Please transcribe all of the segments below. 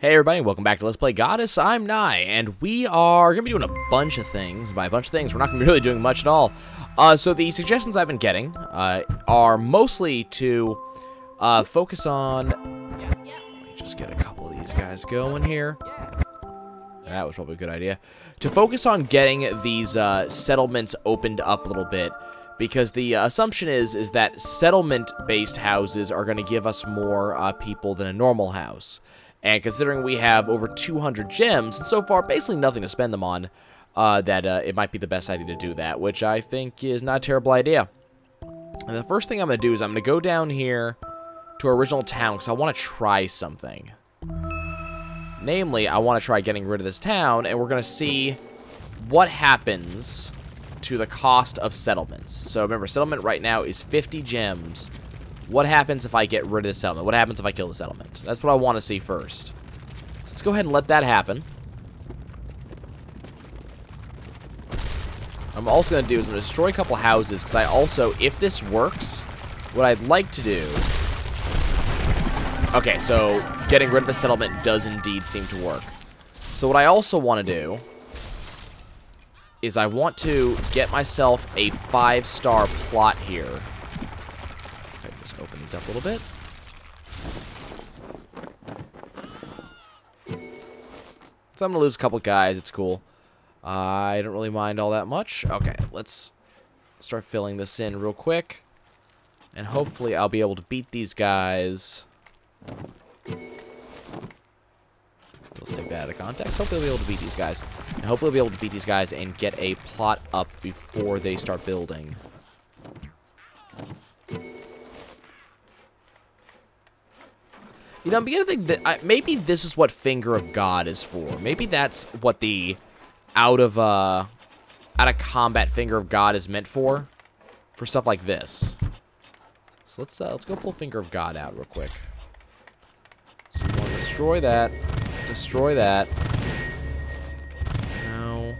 Hey everybody, welcome back to Let's Play Godus. I'm Nye, and we are going to be doing a bunch of things. By a bunch of things, we're not going to be really doing much at all. So the suggestions I've been getting are mostly to focus on... Let me just get a couple of these guys going here. That was probably a good idea. To focus on getting these settlements opened up a little bit, because the assumption is that settlement-based houses are going to give us more people than a normal house. And considering we have over 200 gems, and so far basically nothing to spend them on, that it might be the best idea to do that, which I think is not a terrible idea. And the first thing I'm going to do is I'm going to go down here to our original town, because I want to try something. Namely, I want to try getting rid of this town, and we're going to see what happens to the cost of settlements. So remember, settlement right now is 50 gems. What happens if I get rid of the settlement? What happens if I kill the settlement? That's what I want to see first. So let's go ahead and let that happen. I'm also going to do is I'm going to destroy a couple houses, because I also, if this works, what I'd like to do... Okay, so getting rid of the settlement does indeed seem to work. So what I also want to do is I want to get myself a 5-star plot here. Just open these up a little bit. So I'm going to lose a couple guys. It's cool. I don't really mind all that much. Okay, let's start filling this in real quick. And hopefully I'll be able to beat these guys. Let's take that out of context. Hopefully I'll be able to beat these guys. And hopefully I'll be able to beat these guys and get a plot up before they start building. You know, I'm beginning to think that maybe this is what Finger of God is for. Maybe that's what the out of combat Finger of God is meant for stuff like this. So let's go pull Finger of God out real quick. So we want to destroy that. Destroy that. No.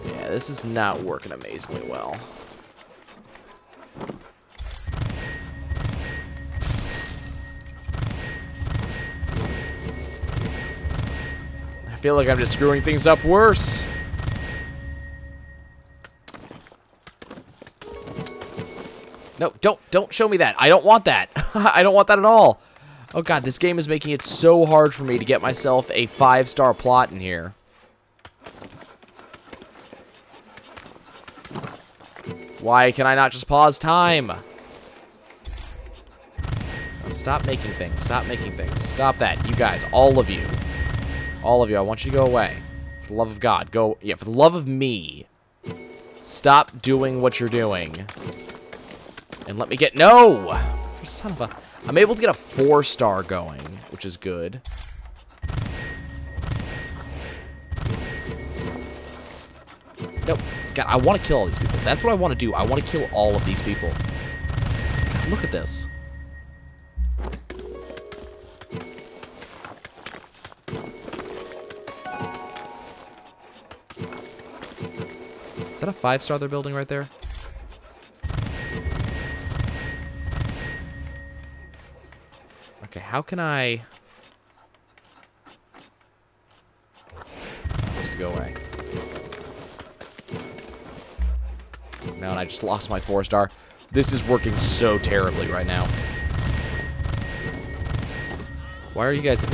Yeah, this is not working amazingly well. I feel like I'm just screwing things up worse. No, don't show me that. I don't want that. I don't want that at all. Oh god, this game is making it so hard for me to get myself a 5-star plot in here. Why can I not just pause time? Oh, stop making things. Stop making things. Stop that. You guys, all of you. All of you, I want you to go away. For the love of God, go... Yeah, for the love of me. Stop doing what you're doing. And let me get... No! Son of a... I'm able to get a 4-star going, which is good. Nope. God, I want to kill all these people. That's what I want to do. I want to kill all of these people. God, look at this. Is that a 5-star they're building right there? Okay, how can I... Just go away. No, and I just lost my 4-star. This is working so terribly right now. Why are you guys...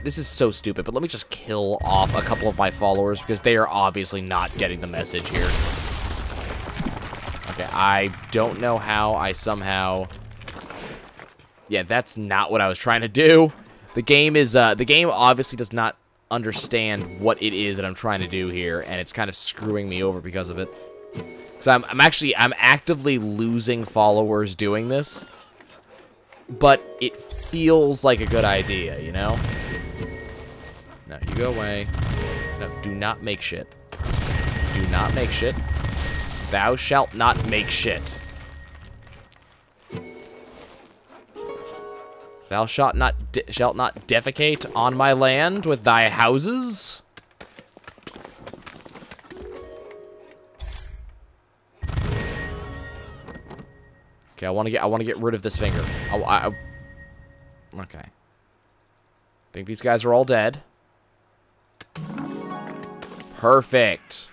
This is so stupid, but let me just kill off a couple of my followers, because they are obviously not getting the message here. Okay, I don't know how I somehow... Yeah, that's not what I was trying to do. The game is, the game obviously does not understand what it is that I'm trying to do here, and it's kind of screwing me over because of it. So I'm actively losing followers doing this, but it feels like a good idea, you know? No, you go away. No, do not make shit. Do not make shit. Thou shalt not make shit. Thou shalt not defecate on my land with thy houses. Okay, I want to get rid of this finger. Okay. I think these guys are all dead. Perfect.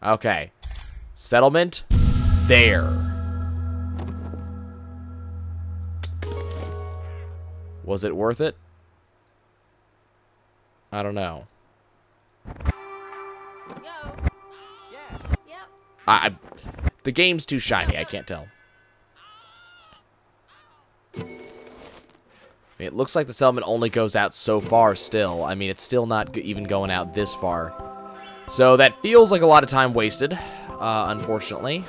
Okay. Settlement there. Was it worth it? I don't know. The game's too shiny. I can't tell. I mean, it looks like the settlement only goes out so far still. I mean, it's still not even going out this far. So that feels like a lot of time wasted, unfortunately.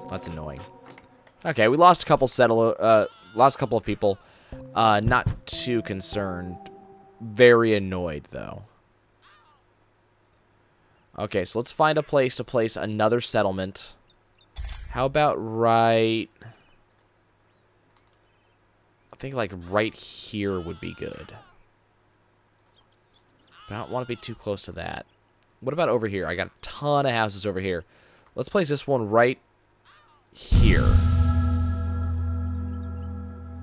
That's annoying. Okay, we lost a couple lost a couple of people. Not too concerned. Very annoyed, though. Okay, so let's find a place to place another settlement. How about right... I think, like, right here would be good. But I don't want to be too close to that. What about over here? I got a ton of houses over here. Let's place this one right here.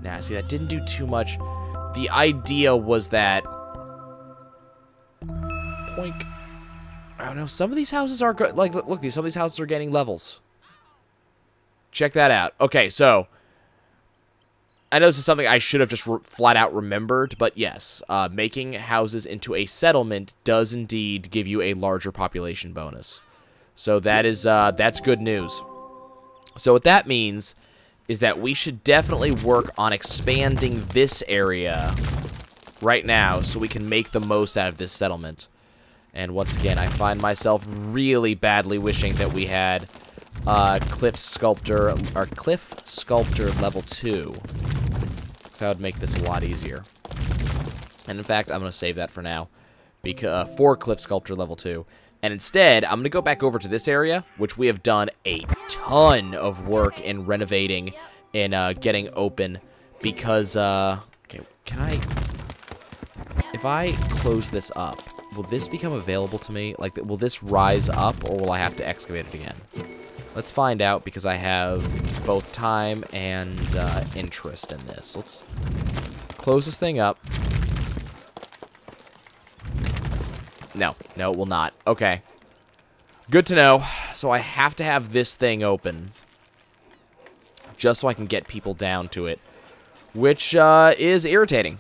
Nah, see, that didn't do too much. The idea was that... Poink. I don't know. Some of these houses are good. Like, look, some of these houses are getting levels. Check that out. Okay, so... I know this is something I should have just flat out remembered, but yes, making houses into a settlement does indeed give you a larger population bonus. So that is, that's good news. So what that means is that we should definitely work on expanding this area right now so we can make the most out of this settlement. And once again, I find myself really badly wishing that we had Cliff Sculptor level 2. So that would make this a lot easier. And in fact, I'm going to save that for now. Because, for Cliff Sculptor level 2. And instead, I'm going to go back over to this area, which we have done a ton of work in renovating and getting open. Because, okay, can I... If I close this up, will this become available to me? Like, will this rise up, or will I have to excavate it again? Let's find out, because I have both time and interest in this. Let's close this thing up. No, it will not. Okay. Good to know. So I have to have this thing open, just so I can get people down to it, which is irritating.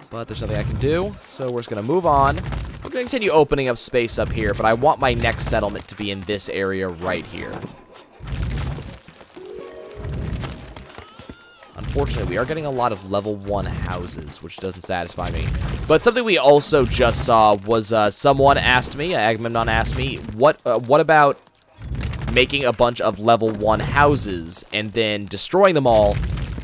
But there's nothing I can do, so we're just going to move on. We're going to continue opening up space up here, but I want my next settlement to be in this area right here. Unfortunately, we are getting a lot of level 1 houses, which doesn't satisfy me. But something we also just saw was someone asked me, Agamemnon asked me, what about making a bunch of level 1 houses and then destroying them all,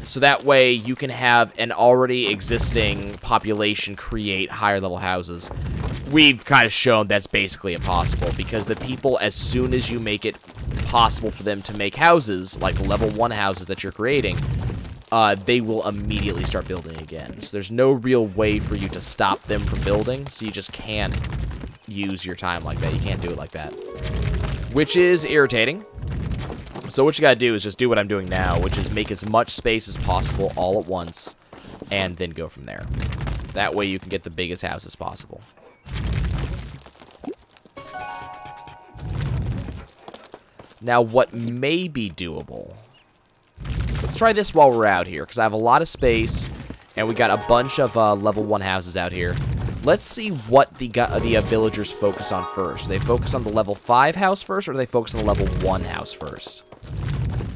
so that way you can have an already existing population create higher level houses. We've kind of shown that's basically impossible, because the people, as soon as you make it possible for them to make houses, like the level 1 houses that you're creating, they will immediately start building again. So there's no real way for you to stop them from building, so you just can't use your time like that. You can't do it like that, which is irritating. So what you gotta do is just do what I'm doing now, which is make as much space as possible all at once, and then go from there. That way you can get the biggest houses possible. Now, what may be doable... Let's try this while we're out here, because I have a lot of space, and we got a bunch of level 1 houses out here. Let's see what the villagers focus on first. Do they focus on the level 5 house first, or do they focus on the level 1 house first?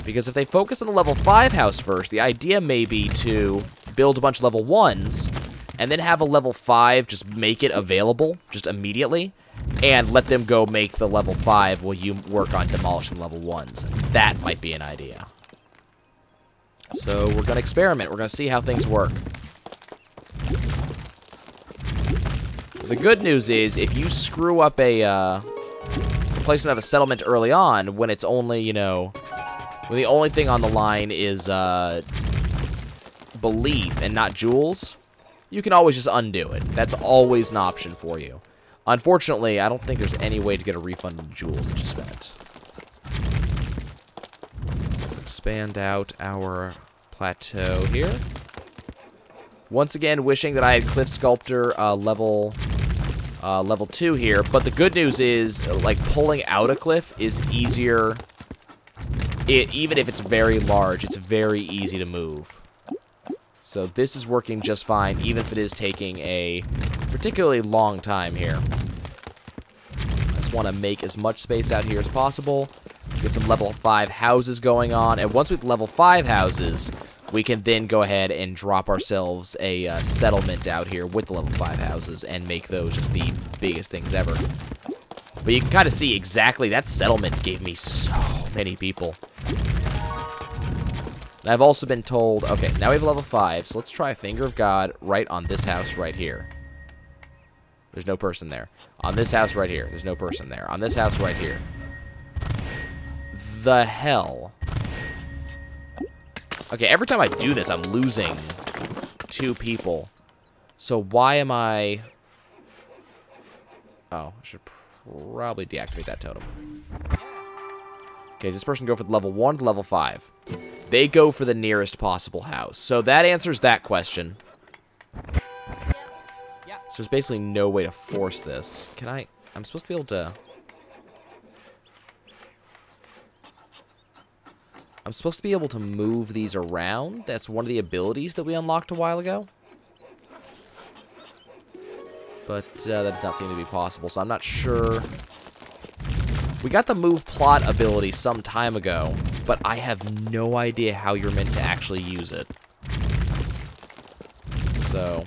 Because if they focus on the level 5 house first, the idea may be to build a bunch of level 1s, and then have a level 5 just make it available, just immediately, and let them go make the level 5 while you work on demolishing level 1s. That might be an idea. So we're going to experiment. We're going to see how things work. The good news is, if you screw up a placement of a settlement early on, when it's only, you know, when the only thing on the line is belief and not jewels, you can always just undo it. That's always an option for you. Unfortunately, I don't think there's any way to get a refund of jewels that you spent. expand out our plateau here. Once again, wishing that I had Cliff Sculptor level 2 here. But the good news is, like, pulling out a cliff is easier. Even if it's very large, it's very easy to move. So this is working just fine, even if it is taking a particularly long time here. I just want to make as much space out here as possible. Get some level 5 houses going on. And once we have level 5 houses, we can then go ahead and drop ourselves a settlement out here with the level 5 houses and make those just the biggest things ever. But you can kind of see exactly, that settlement gave me so many people. And I've also been told, okay, so now we have level 5, so let's try Finger of God right on this house right here. There's no person there. On this house right here, there's no person there. On this house right here. The hell? Okay, every time I do this, I'm losing 2 people. So why am I... Oh, I should probably deactivate that totem. Okay, does this person go for level 1 to level 5? They go for the nearest possible house. So that answers that question. So there's basically no way to force this. Can I... I'm supposed to be able to... I'm supposed to be able to move these around. That's one of the abilities that we unlocked a while ago. But that does not seem to be possible, so I'm not sure. We got the move plot ability some time ago, but I have no idea how you're meant to actually use it. So,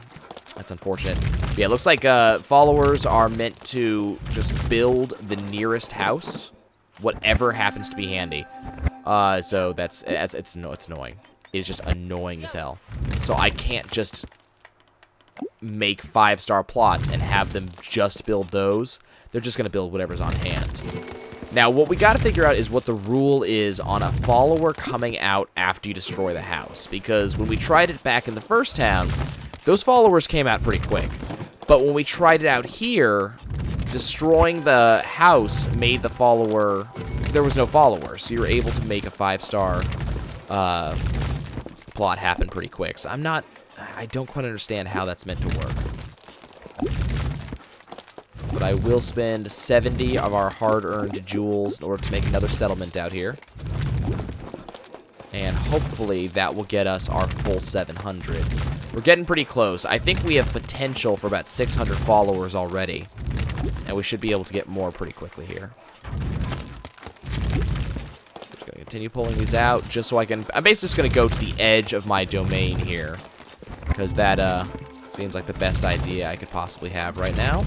that's unfortunate. But yeah, it looks like followers are meant to just build the nearest house, whatever happens to be handy. So it's annoying. It's just annoying as hell. So I can't just make 5-star plots and have them just build those. They're just going to build whatever's on hand. Now, what we got to figure out is what the rule is on a follower coming out after you destroy the house. Because when we tried it back in the first town, those followers came out pretty quick. But when we tried it out here, destroying the house made the follower... There was no follower, so you were able to make a 5-star plot happen pretty quick. So I don't quite understand how that's meant to work. But I will spend 70 of our hard-earned jewels in order to make another settlement out here. And hopefully that will get us our full 700. We're getting pretty close. I think we have potential for about 600 followers already. And we should be able to get more pretty quickly here. Just going to continue pulling these out just so I can... I'm basically just going to go to the edge of my domain here. Because that seems like the best idea I could possibly have right now.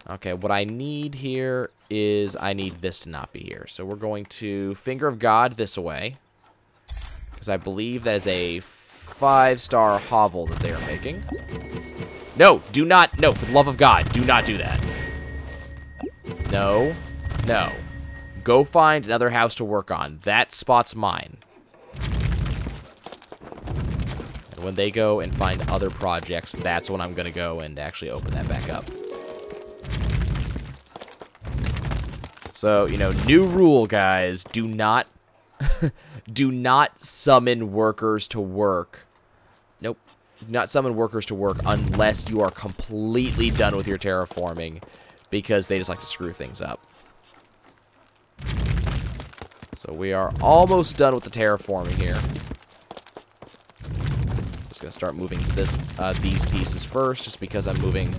Okay, what I need here is I need this to not be here. So we're going to Finger of God this away. Because I believe that is a 5-star hovel that they are making. No, do not. No, for the love of God, do not do that. No, no. Go find another house to work on. That spot's mine. And when they go and find other projects, that's when I'm going to go and actually open that back up. So, you know, new rule, guys. Do not do not summon workers to work. Nope. Do not summon workers to work unless you are completely done with your terraforming, because they just like to screw things up. So we are almost done with the terraforming here. Just gonna start moving these pieces first, just because I'm moving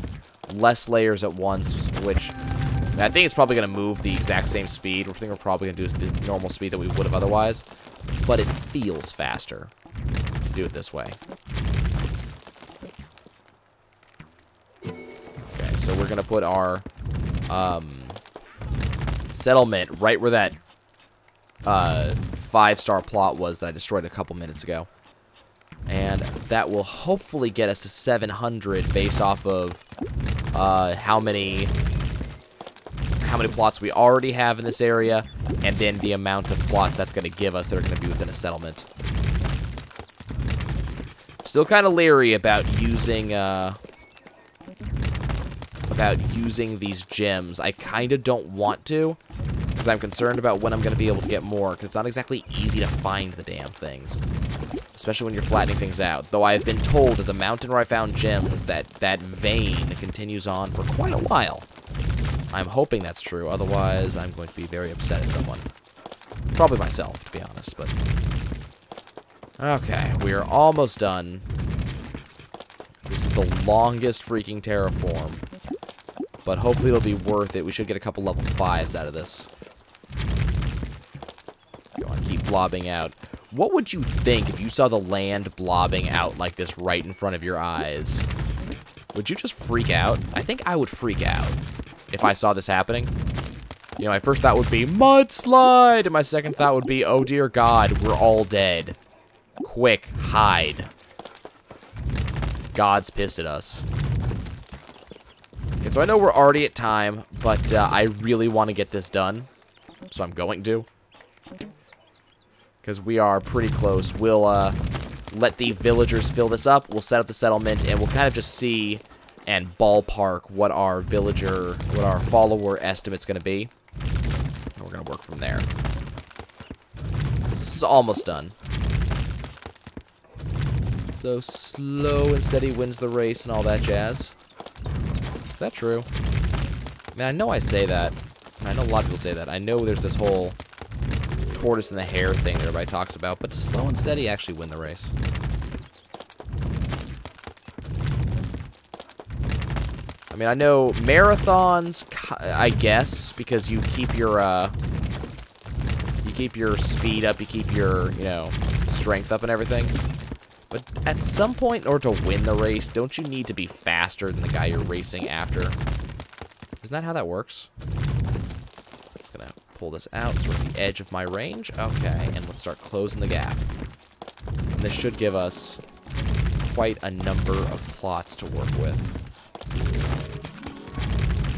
less layers at once, which I think it's probably going to move the exact same speed. I think we're probably going to do the normal speed that we would have otherwise. But it feels faster to do it this way. Okay, so we're going to put our settlement right where that 5-star plot was that I destroyed a couple minutes ago. And that will hopefully get us to 700 based off of how many plots we already have in this area, and then the amount of plots that's going to give us that are going to be within a settlement. Still kind of leery about using these gems. I kind of don't want to, Because I'm concerned about when I'm going to be able to get more, because it's not exactly easy to find the damn things. Especially when you're flattening things out. Though I have been told that the mountain where I found gems, that vein continues on for quite a while. I'm hoping that's true, otherwise I'm going to be very upset at someone. Probably myself, to be honest, but... Okay, we are almost done. This is the longest freaking terraform. But hopefully it'll be worth it. We should get a couple level 5s out of this. Go on, keep blobbing out. What would you think if you saw the land blobbing out like this right in front of your eyes? Would you just freak out? I think I would freak out if I saw this happening. You know, my first thought would be, mudslide! And my second thought would be, oh dear God, we're all dead. Quick, hide. God's pissed at us. Okay, so I know we're already at time, but I really want to get this done. So I'm going to. Because we are pretty close. We'll let the villagers fill this up. We'll set up the settlement, and we'll kind of just see and ballpark what our follower estimate's going to be. And we're going to work from there. This is almost done. So slow and steady wins the race and all that jazz. Is that true? Man, I know I say that. I know a lot of people say that. I know there's this whole tortoise and the hare thing that everybody talks about, but slow and steady actually win the race. I mean, I know marathons, I guess, because you keep your speed up, you keep your, you know, strength up and everything. But at some point, in order to win the race, don't you need to be faster than the guy you're racing after? Isn't that how that works? Just gonna pull this out, so we're at the edge of my range. Okay, and let's start closing the gap. And this should give us quite a number of plots to work with.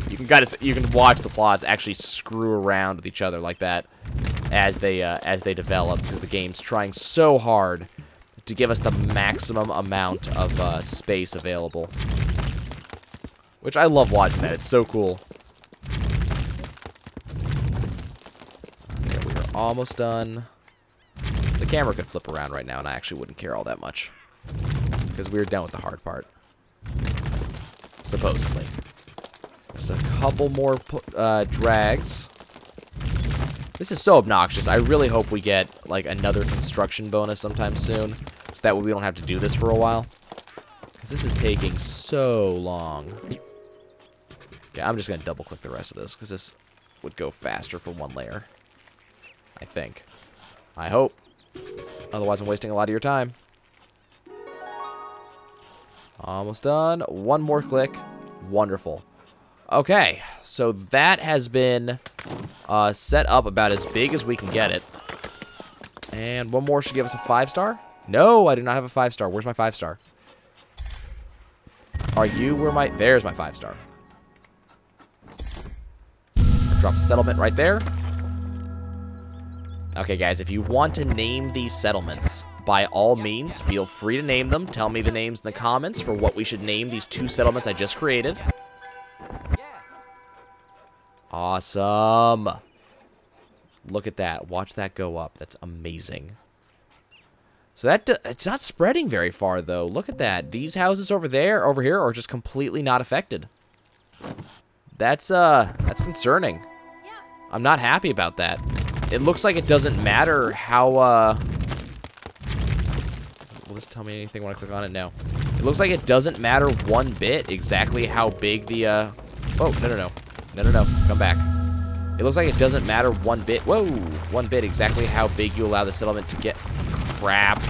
You can watch the plots actually screw around with each other like that as they develop, because the game's trying so hard to give us the maximum amount of space available. Which I love watching that. It's so cool. Okay, we are almost done. The camera could flip around right now, and I actually wouldn't care all that much. Because we're done with the hard part. Supposedly. Just a couple more drags. This is so obnoxious. I really hope we get, like, another construction bonus sometime soon. So that way we don't have to do this for a while. Because this is taking so long. Okay, I'm just going to double-click the rest of this, because this would go faster for one layer. I think. I hope. Otherwise, I'm wasting a lot of your time. Almost done. One more click. Wonderful. Okay, so that has been set up about as big as we can get it. And one more should give us a 5-star. No, I do not have a 5-star. Where's my 5-star? Are you where my... There's my 5-star. Drop the settlement right there. Okay, guys, if you want to name these settlements, by all means, feel free to name them. Tell me the names in the comments for what we should name these 2 settlements I just created. Awesome. Look at that. Watch that go up. That's amazing. So it's not spreading very far, though. Look at that. These houses over here, are just completely not affected. That's concerning. I'm not happy about that. It looks like it doesn't matter how, will this tell me anything when I click on it? No. It looks like it doesn't matter one bit exactly how big the, oh, no. No. Come back. It looks like it doesn't matter one bit. Whoa! One bit exactly how big you allow the settlement to get. Crap.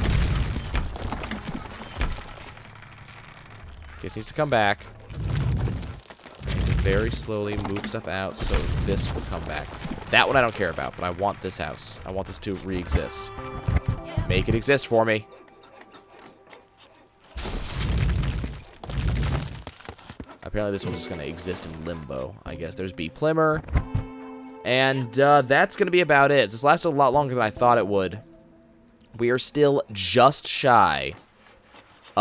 Okay, this needs to come back. I need to very slowly move stuff out so this will come back. That one I don't care about, but I want this house. I want this to re-exist. Make it exist for me. Apparently this one's just going to exist in limbo, I guess. There's B. Plimmer. And that's going to be about it. This lasted a lot longer than I thought it would. We are still just shy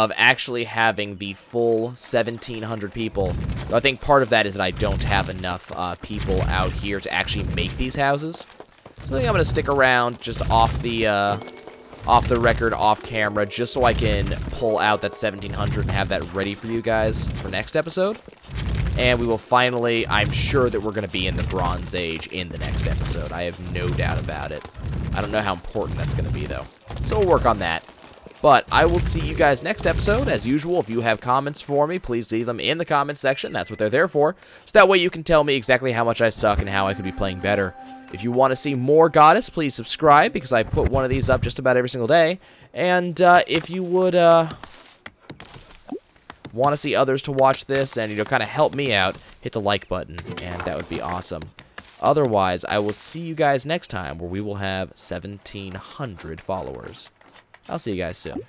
of actually having the full 1,700 people. I think part of that is that I don't have enough people out here to actually make these houses. So I think I'm going to stick around just off the record, off camera, just so I can pull out that 1,700 and have that ready for you guys for next episode. And we will finally, I'm sure that we're going to be in the Bronze Age in the next episode. I have no doubt about it. I don't know how important that's going to be, though. So we'll work on that. But I will see you guys next episode. As usual, if you have comments for me, please leave them in the comments section. That's what they're there for. So that way you can tell me exactly how much I suck and how I could be playing better. If you want to see more Godus, please subscribe, because I put one of these up just about every single day. And if you would want to see others to watch this and, kind of help me out, hit the like button, and that would be awesome. Otherwise, I will see you guys next time, where we will have 1,700 followers. I'll see you guys soon.